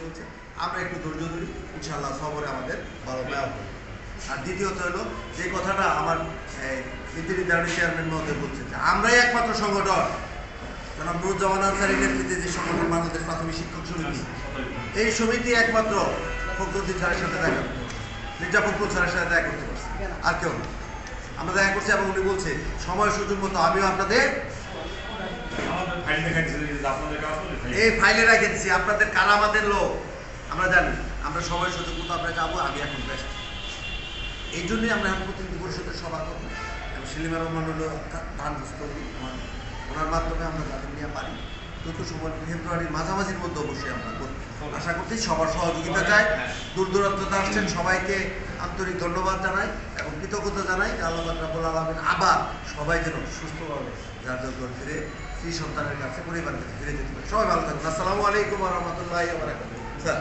চলছে, আমরা একটু ধৈর্য ধরি, ইনশাআল্লাহ সবরে আমাদের ভালো ব্যয় হবে। আর দ্বিতীয়ত হলো যে কথাটা আমার নীতি নির্ধারণী চেয়ারম্যান মহোদয় বলছে যে আমরাই একমাত্র সংগঠন, জনাব নুরুজ্জামান আনসারীর নেতৃত্বে যে সংগঠন বাংলাদেশ প্রাথমিক শিক্ষক সমিতি, এই সমিতি একমাত্র ফখরুদ্দিন স্যারের সাথে দেখা করতে পারছে, মির্জা ফখরুল স্যারের সাথে দেখা করতে পারছে, আর কেউ না। আমরা দেখা করছি এবং উনি বলছে সময় সুযোগ মতো আমিও আপনাদের এই ফাইলে রেখে দিচ্ছি, আপনাদের কারা আমাদের লোক আমরা জানি, আমরা সময় সুযোগ মতো আমরা যাবো। আমি এখন ব্যস্ত, এই জন্যই আমরা এখন প্রতিনিধি পরিষদের সভা করবো এবং সেলিমা রহমান হলো ধান বুঝতে ওনার মাধ্যমে আমরা যাদের নিয়ে পারি যত সময় ফেব্রুয়ারির মাঝামাঝির মধ্যে অবশ্যই আমরা করব। আশা করছি সবার সহযোগিতা চাই, দূর দূরান্ততে আসছেন সবাইকে আন্তরিক ধন্যবাদ জানাই এবং কৃতজ্ঞতা জানাই যে আল্লাহ রাব্বুল আলামিন আবার সবাই যেন সুস্থভাবে যার জন্য ফিরে স্ত্রী সন্তানের কাছে পরিবারের কাছে ফিরে যেতে পারে। সবাই ভালো থাকুন। আসসালামু আলাইকুম ওয়া রাহমাতুল্লাহি ওয়া বারাকাতুহু। স্যার।